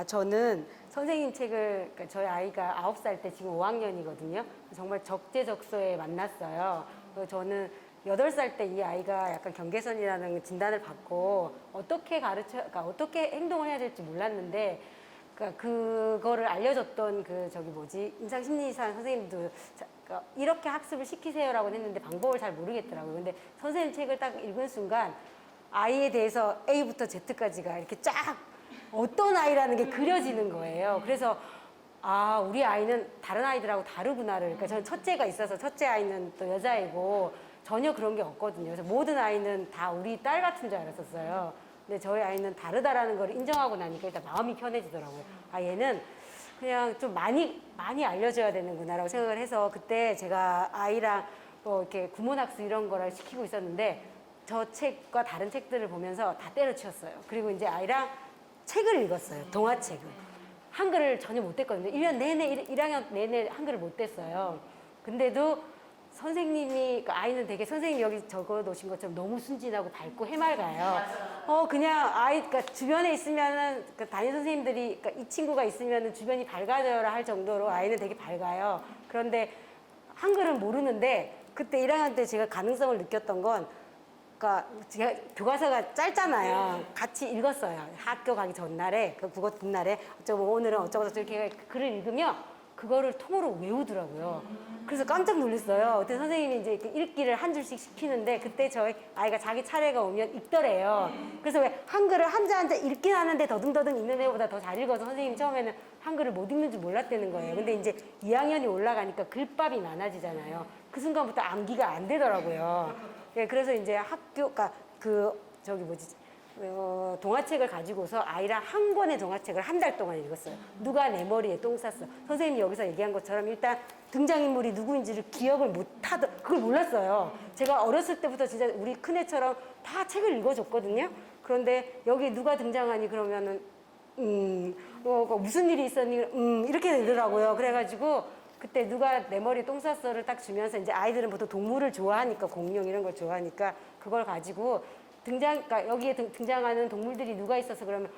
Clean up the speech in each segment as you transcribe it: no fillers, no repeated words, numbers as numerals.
저는 선생님 책을, 그러니까 저희 아이가 9살 때 지금 5학년이거든요. 정말 적재적소에 만났어요. 그래서 저는 8살 때 이 아이가 약간 경계선이라는 진단을 받고 그러니까 어떻게 행동을 해야 될지 몰랐는데, 그러니까 그거를 알려줬던 인상심리사 선생님도 그러니까 이렇게 학습을 시키세요라고 했는데 방법을 잘 모르겠더라고요. 근데 선생님 책을 딱 읽은 순간 아이에 대해서 A부터 Z까지가 이렇게 쫙 어떤 아이라는 게 그려지는 거예요. 그래서 우리 아이는 다른 아이들하고 다르구나를. 그러니까 저는 첫째가 있어서 첫째 아이는 또 여자이고 전혀 그런 게 없거든요. 그래서 모든 아이는 다 우리 딸 같은 줄 알았었어요. 근데 저희 아이는 다르다라는 걸 인정하고 나니까 일단 마음이 편해지더라고요. 얘는 그냥 좀 많이 알려줘야 되는구나라고 생각을 해서, 그때 제가 아이랑 뭐 이렇게 구몬학습 이런 거를 시키고 있었는데 저 책과 다른 책들을 보면서 다 때려치웠어요. 그리고 이제 아이랑 책을 읽었어요. 동화책을. 한글을 전혀 못 뗐거든요. 1년 내내, 1학년 내내 한글을 못 뗐어요. 근데도 선생님이, 그러니까 아이는 되게 선생님이 여기 적어 놓으신 것처럼 너무 순진하고 밝고 해맑아요. 그냥 그러니까 주변에 있으면은, 그러니까 담임 선생님들이, 그러니까 이 친구가 있으면은 주변이 밝아져라 할 정도로 아이는 되게 밝아요. 그런데 한글은 모르는데, 그때 1학년 때 제가 가능성을 느꼈던 건, 그러니까 제가 교과서가 짧잖아요. 같이 읽었어요. 학교 가기 전날에, 그 국어 북날에 오늘은 어쩌고 저쩌고 이렇게 글을 읽으면 그거를 통으로 외우더라고요. 그래서 깜짝 놀랐어요. 그때 선생님이 이제 읽기를 한 줄씩 시키는데, 그때 저희 아이가 자기 차례가 오면 읽더래요. 그래서 왜 한글을 한자 읽긴 하는데 더듬더듬 읽는 애보다 더 잘 읽어서 선생님이 처음에는 한글을 못 읽는 줄 몰랐다는 거예요. 근데 이제 2학년이 올라가니까 글밥이 많아지잖아요. 그 순간부터 암기가 안 되더라고요. 예, 그래서 이제 그러니까 동화책을 가지고서 아이랑 한 권의 동화책을 한 달 동안 읽었어요. 누가 내 머리에 똥 쌌어. 선생님이 여기서 얘기한 것처럼 일단 등장인물이 누구인지를 기억을 그걸 몰랐어요. 제가 어렸을 때부터 진짜 우리 큰애처럼 다 책을 읽어줬거든요. 그런데 여기 누가 등장하니 그러면은, 무슨 일이 있었니? 이렇게 되더라고요. 그래가지고 그때 누가 내 머리 똥 쌌어를 딱 주면서, 이제 아이들은 보통 동물을 좋아하니까, 공룡 이런 걸 좋아하니까 그걸 가지고 그러니까 여기에 등장하는 동물들이 누가 있어서 그러면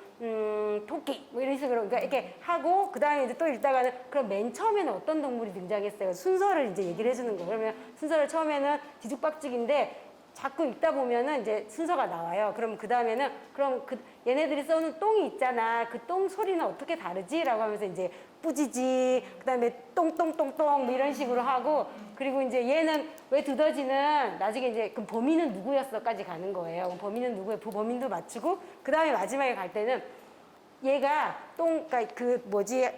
토끼 뭐 이런 식으로, 그러니까 이렇게 하고 그 다음에 이제 또 읽다가는 그럼 맨 처음에는 어떤 동물이 등장했어요. 순서를 이제 얘기를 해주는 거예요. 그러면 순서를 처음에는 뒤죽박죽인데 자꾸 읽다 보면은 이제 순서가 나와요. 그럼 그 다음에는 얘네들이 써는 똥이 있잖아. 그 똥 소리는 어떻게 다르지? 라고 하면서 이제 뿌지지, 그 다음에 똥똥똥똥 뭐 이런 식으로 하고, 그리고 이제 얘는 왜 두더지는 나중에 이제 그럼 범인은 누구였어까지 가는 거예요. 그럼 범인은 누구예요? 범인도 맞추고, 그 다음에 마지막에 갈 때는 얘가 그러니까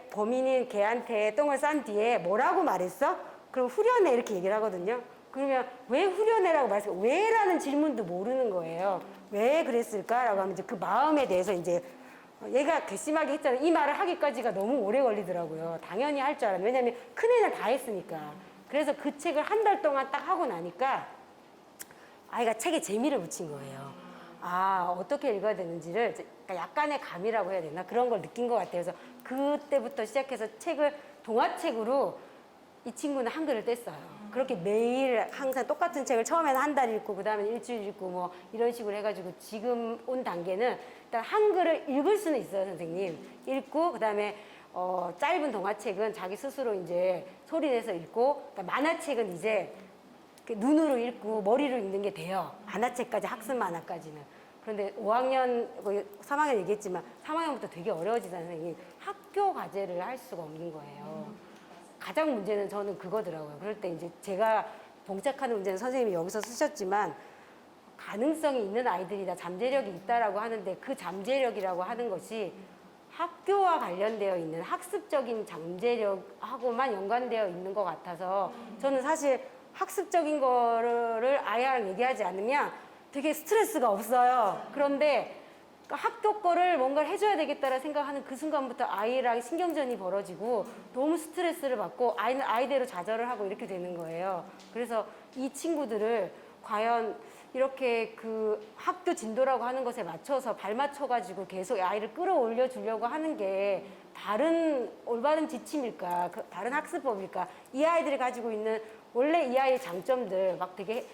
범인인 걔한테 똥을 싼 뒤에 뭐라고 말했어? 그럼 후련해 이렇게 얘기를 하거든요. 그러면 왜 후련해라고 말했을까? 왜라는 질문도 모르는 거예요. 왜 그랬을까라고 하면 이제 그 마음에 대해서 이제 얘가 괘씸하게 했잖아요. 이 말을 하기까지가 너무 오래 걸리더라고요. 당연히 할 줄 알았는데, 왜냐면 큰애는 다 했으니까. 그래서 그 책을 한 달 동안 딱 하고 나니까 아이가 책에 재미를 붙인 거예요. 어떻게 읽어야 되는지를, 그러니까 약간의 감이라고 해야 되나? 그런 걸 느낀 것 같아요. 그래서 그때부터 시작해서 동화책으로 이 친구는 한글을 뗐어요. 그렇게 매일 항상 똑같은 책을 처음에는 한 달 읽고, 그 다음에 일주일 읽고, 뭐 이런 식으로 해가지고 지금 온 단계는 일단 한글을 읽을 수는 있어요, 선생님. 읽고, 그 다음에 짧은 동화책은 자기 스스로 이제 소리내서 읽고, 그러니까 만화책은 이제 눈으로 읽고 머리로 읽는 게 돼요. 만화책까지, 학습 만화까지는. 그런데 5학년, 3학년 얘기했지만 3학년부터 되게 어려워지잖아요, 선생님. 학교 과제를 할 수가 없는 거예요. 가장 문제는 저는 그거더라고요. 그럴 때 이제 제가 봉착하는 문제는, 선생님이 여기서 쓰셨지만 가능성이 있는 아이들이다, 잠재력이 있다라고 하는데, 그 잠재력이라고 하는 것이 학교와 관련되어 있는 학습적인 잠재력하고만 연관되어 있는 것 같아서, 저는 사실 학습적인 거를 아이랑 얘기하지 않으면 되게 스트레스가 없어요. 그런데 학교 거를 뭔가를 해줘야 되겠다라 생각하는 그 순간부터 아이랑 신경전이 벌어지고 너무 스트레스를 받고 아이는 아이대로 좌절을 하고 이렇게 되는 거예요. 그래서 이 친구들을 과연 이렇게 그 학교 진도라고 하는 것에 맞춰서 발맞춰가지고 계속 아이를 끌어올려 주려고 하는 게 다른 올바른 지침일까? 다른 학습법일까? 이 아이들이 가지고 있는 원래 이 아이의 장점들 막 되게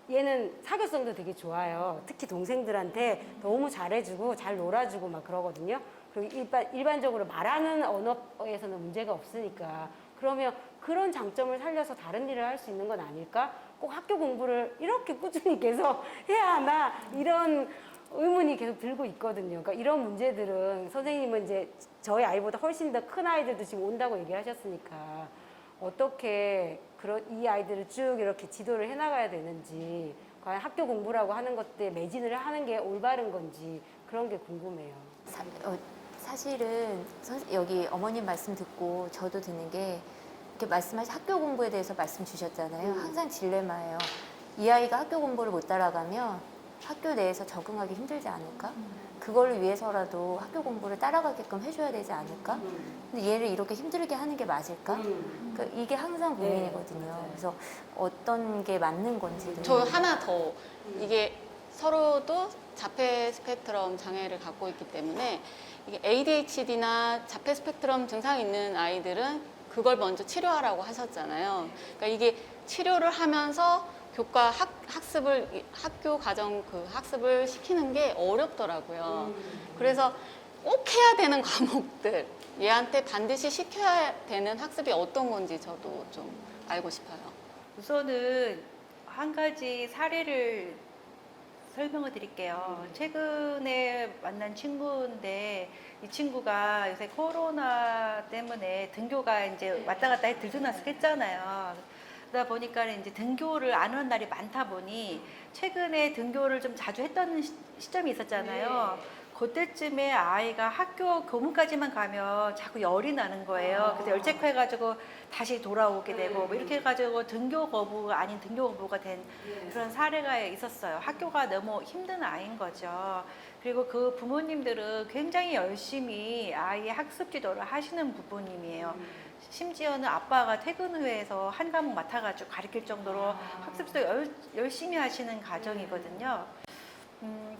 얘는 사교성도 되게 좋아요. 특히 동생들한테 너무 잘해주고 잘 놀아주고 막 그러거든요. 그리고 일반적으로 말하는 언어에서는 문제가 없으니까 그러면 그런 장점을 살려서 다른 일을 할 수 있는 건 아닐까? 꼭 학교 공부를 이렇게 꾸준히 계속 해야 하나? 이런 의문이 계속 들고 있거든요. 그러니까 이런 문제들은 선생님은 이제 저희 아이보다 훨씬 더 큰 아이들도 지금 온다고 얘기하셨으니까 어떻게 이 아이들을 쭉 이렇게 지도를 해나가야 되는지, 과연 학교 공부라고 하는 것들에 매진을 하는 게 올바른 건지 그런 게 궁금해요. 사실은 여기 어머님 말씀 듣고 저도 드는 게 이렇게 말씀하신 학교 공부에 대해서 말씀 주셨잖아요. 항상 딜레마예요. 이 아이가 학교 공부를 못 따라가면 학교 내에서 적응하기 힘들지 않을까? 그걸 위해서라도 학교 공부를 따라가게끔 해줘야 되지 않을까? 근데 얘를 이렇게 힘들게 하는 게 맞을까? 그러니까 이게 항상 고민이거든요. 그래서 어떤 게 맞는 건지. 저 하나 더, 이게 서로도 자폐 스펙트럼 장애를 갖고 있기 때문에 이게 ADHD나 자폐 스펙트럼 증상이 있는 아이들은 그걸 먼저 치료하라고 하셨잖아요. 그러니까 이게 치료를 하면서 교과 학습을, 학교 과정 그 학습을 시키는 게 어렵더라고요. 그래서 꼭 해야 되는 과목들, 얘한테 반드시 시켜야 되는 학습이 어떤 건지 저도 좀 알고 싶어요. 우선은 한 가지 사례를 설명을 드릴게요. 최근에 만난 친구인데 이 친구가 요새 코로나 때문에 등교가 이제 왔다 갔다 들쑥날쑥했잖아요. 그러다 보니까 이제 등교를 안 하는 날이 많다 보니 최근에 등교를 좀 자주 했던 시점이 있었잖아요. 그때쯤에 아이가 학교 교문까지만 가면 자꾸 열이 나는 거예요. 그래서 열 체크해가지고 다시 돌아오게 되고 뭐 이렇게 해가지고 등교 거부가 아닌 등교 거부가 된 그런 사례가 있었어요. 학교가 너무 힘든 아이인 거죠. 그리고 그 부모님들은 굉장히 열심히 아이의 학습 지도를 하시는 부모님이에요. 심지어는 아빠가 퇴근 후에서 한 과목 맡아가지고 가르칠 정도로 학습 지도 열심히 하시는 가정이거든요.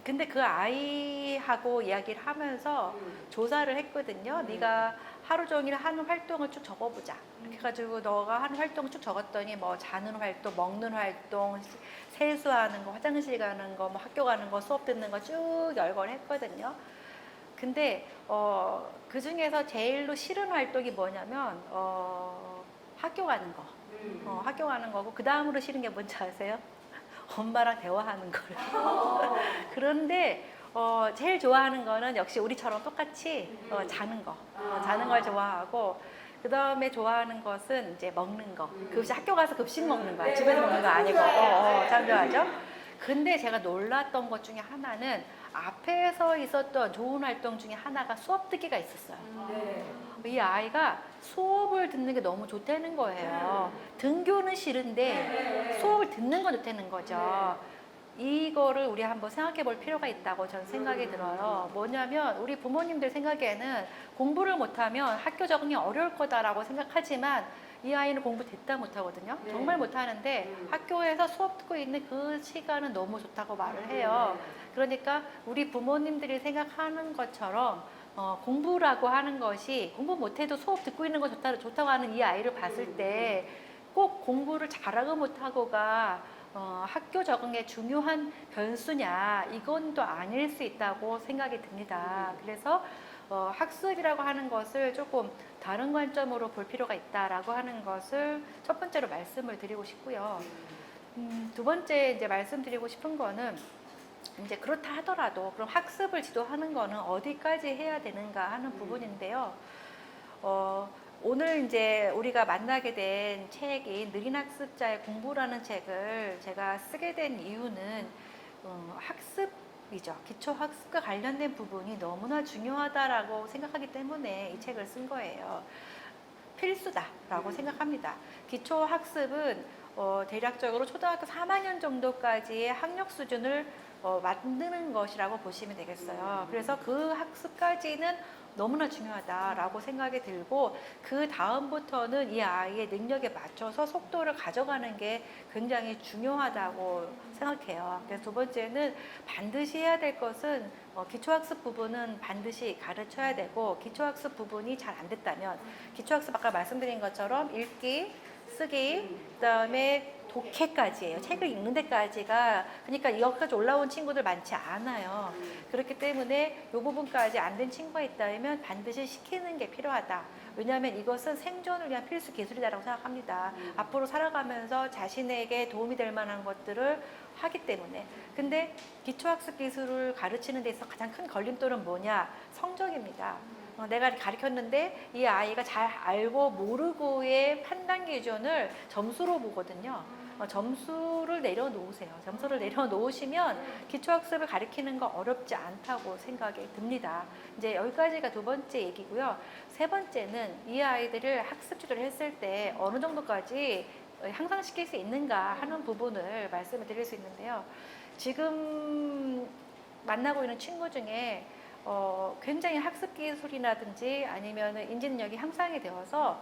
근데 그 아이하고 이야기를 하면서 조사를 했거든요. 네가 하루 종일 하는 활동을 쭉 적어보자. 이렇게 해가지고 너가 하는 활동 쭉 적었더니 뭐 자는 활동, 먹는 활동, 세수하는 거, 화장실 가는 거, 뭐 학교 가는 거, 수업 듣는 거 쭉 열거를 했거든요. 근데 그 중에서 제일로 싫은 활동이 뭐냐면 학교 가는 거. 학교 가는 거고 그 다음으로 싫은 게 뭔지 아세요? 엄마랑 대화하는 거예요. 그런데 제일 좋아하는 거는 역시 우리처럼 똑같이 자는 거. 자는 걸 좋아하고 그 다음에 좋아하는 것은 이제 먹는 거. 급식 학교 가서 급식 먹는 거야. 집에서 먹는 거 아니고. 참 좋아하죠. 근데 제가 놀랐던 것 중에 하나는 앞에서 있었던 좋은 활동 중에 하나가 수업 듣기가 있었어요. 이 아이가 수업을 듣는 게 너무 좋다는 거예요. 등교는 싫은데 수업을 듣는 건 좋다는 거죠. 이거를 우리 한번 생각해 볼 필요가 있다고 저는 생각이 들어요. 뭐냐면 우리 부모님들 생각에는 공부를 못하면 학교 적응이 어려울 거다라고 생각하지만 이 아이는 공부 됐다 못하거든요. 정말 못하는데 학교에서 수업 듣고 있는 그 시간은 너무 좋다고 말을 해요. 그러니까 우리 부모님들이 생각하는 것처럼 공부라고 하는 것이 공부 못해도 수업 듣고 있는 거 좋다고 하는 이 아이를 봤을 때 꼭 공부를 잘하고 못하고가 학교 적응에 중요한 변수냐, 이건 또 아닐 수 있다고 생각이 듭니다. 그래서 학습이라고 하는 것을 조금 다른 관점으로 볼 필요가 있다라고 하는 것을 첫 번째로 말씀을 드리고 싶고요. 두 번째 이제 말씀드리고 싶은 거는 이제 그렇다 하더라도 그럼 학습을 지도하는 거는 어디까지 해야 되는가 하는 부분인데요. 오늘 이제 우리가 만나게 된 책인 느린 학습자의 공부라는 책을 제가 쓰게 된 이유는 학습이죠. 기초 학습과 관련된 부분이 너무나 중요하다라고 생각하기 때문에 이 책을 쓴 거예요. 필수다라고 생각합니다. 기초 학습은 대략적으로 초등학교 3학년 정도까지의 학력 수준을 만드는 것이라고 보시면 되겠어요. 그래서 그 학습까지는 너무나 중요하다라고 생각이 들고 그 다음부터는 이 아이의 능력에 맞춰서 속도를 가져가는 게 굉장히 중요하다고 생각해요. 그래서 두 번째는 반드시 해야 될 것은 기초학습 부분은 반드시 가르쳐야 되고 기초학습 부분이 잘 안 됐다면 기초학습 아까 말씀드린 것처럼 읽기, 쓰기, 그다음에 독해까지예요. 책을 읽는 데까지가, 그러니까 여기까지 올라온 친구들 많지 않아요. 그렇기 때문에 이 부분까지 안 된 친구가 있다면 반드시 시키는 게 필요하다. 왜냐하면 이것은 생존을 위한 필수 기술이다라고 생각합니다. 앞으로 살아가면서 자신에게 도움이 될 만한 것들을 하기 때문에. 근데 기초학습 기술을 가르치는 데 있어서 가장 큰 걸림돌은 뭐냐? 성적입니다. 내가 가르쳤는데 이 아이가 잘 알고 모르고의 판단 기준을 점수로 보거든요. 점수를 내려놓으세요. 점수를 내려놓으시면 기초학습을 가르치는 거 어렵지 않다고 생각이 듭니다. 이제 여기까지가 두 번째 얘기고요. 세 번째는 이 아이들을 학습 지도를 했을 때 어느 정도까지 향상시킬 수 있는가 하는 부분을 말씀을 드릴 수 있는데요. 지금 만나고 있는 친구 중에 굉장히 학습 기술이라든지 아니면 인지 능력이 향상이 되어서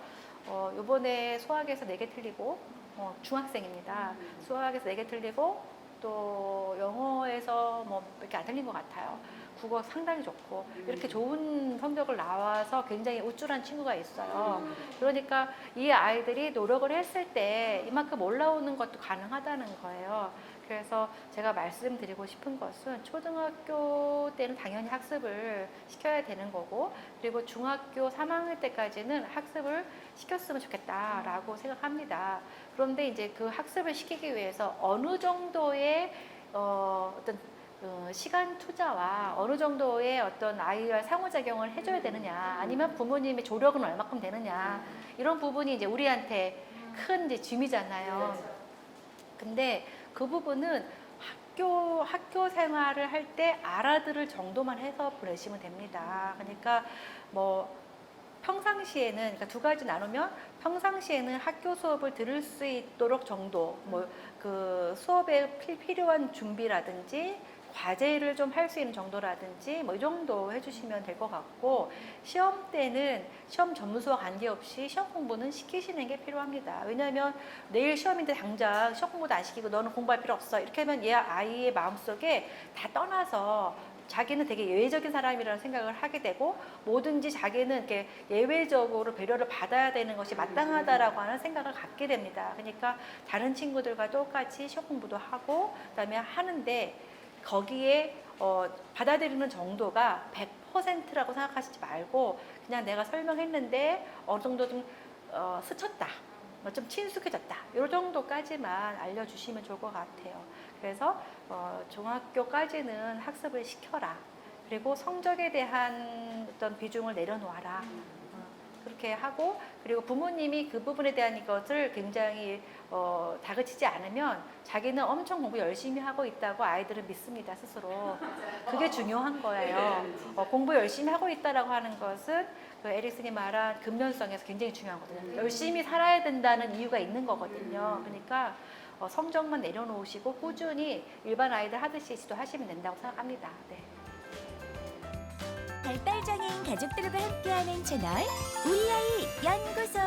요번에 수학에서 4개 틀리고 중학생입니다. 수학에서 4개 틀리고 또 영어에서 뭐 이렇게 안 틀린 것 같아요. 국어 상당히 좋고 이렇게 좋은 성적을 나와서 굉장히 우쭐한 친구가 있어요. 그러니까 이 아이들이 노력을 했을 때 이만큼 올라오는 것도 가능하다는 거예요. 그래서 제가 말씀드리고 싶은 것은 초등학교 때는 당연히 학습을 시켜야 되는 거고, 그리고 중학교 3학년 때까지는 학습을 시켰으면 좋겠다라고 생각합니다. 그런데 이제 그 학습을 시키기 위해서 어느 정도의 어떤 시간 투자와 어느 정도의 어떤 아이와 상호작용을 해줘야 되느냐, 아니면 부모님의 조력은 얼마큼 되느냐, 이런 부분이 이제 우리한테 큰 이제 짐이잖아요. 근데 그 부분은 학교 생활을 할 때 알아들을 정도만 해서 보내시면 됩니다. 그러니까 뭐 평상시에는, 그러니까 두 가지 나누면, 평상시에는 학교 수업을 들을 수 있도록 정도, 뭐 그 수업에 필요한 준비라든지 과제를 좀 할 수 있는 정도라든지 뭐 이 정도 해주시면 될 것 같고, 시험 때는 시험 점수와 관계없이 시험 공부는 시키시는 게 필요합니다. 왜냐하면 내일 시험인데 당장 시험 공부도 안 시키고 너는 공부할 필요 없어 이렇게 하면 얘 아이의 마음속에 다 떠나서 자기는 되게 예외적인 사람이라는 생각을 하게 되고, 뭐든지 자기는 이렇게 예외적으로 배려를 받아야 되는 것이 마땅하다라고 하는 생각을 갖게 됩니다. 그러니까 다른 친구들과 똑같이 시험 공부도 하고 그다음에 하는데, 거기에 받아들이는 정도가 100%라고 생각하시지 말고, 그냥 내가 설명했는데 어느 정도 좀 스쳤다, 좀 친숙해졌다, 이 정도까지만 알려주시면 좋을 것 같아요. 그래서 중학교까지는 학습을 시켜라. 그리고 성적에 대한 어떤 비중을 내려놓아라. 그렇게 하고, 그리고 부모님이 그 부분에 대한 것을 굉장히 다그치지 않으면 자기는 엄청 공부 열심히 하고 있다고 아이들은 믿습니다, 스스로. 그게 중요한 거예요. 공부 열심히 하고 있다라고 하는 것은 그 에릭슨이 말한 근면성에서 굉장히 중요하거든요. 열심히 살아야 된다는 이유가 있는 거거든요. 그러니까 성적만 내려놓으시고 꾸준히 일반 아이들 하듯이 지도하시면 된다고 생각합니다. 네. 발달장애인 가족들과 함께하는 채널 우리 아이 연구소.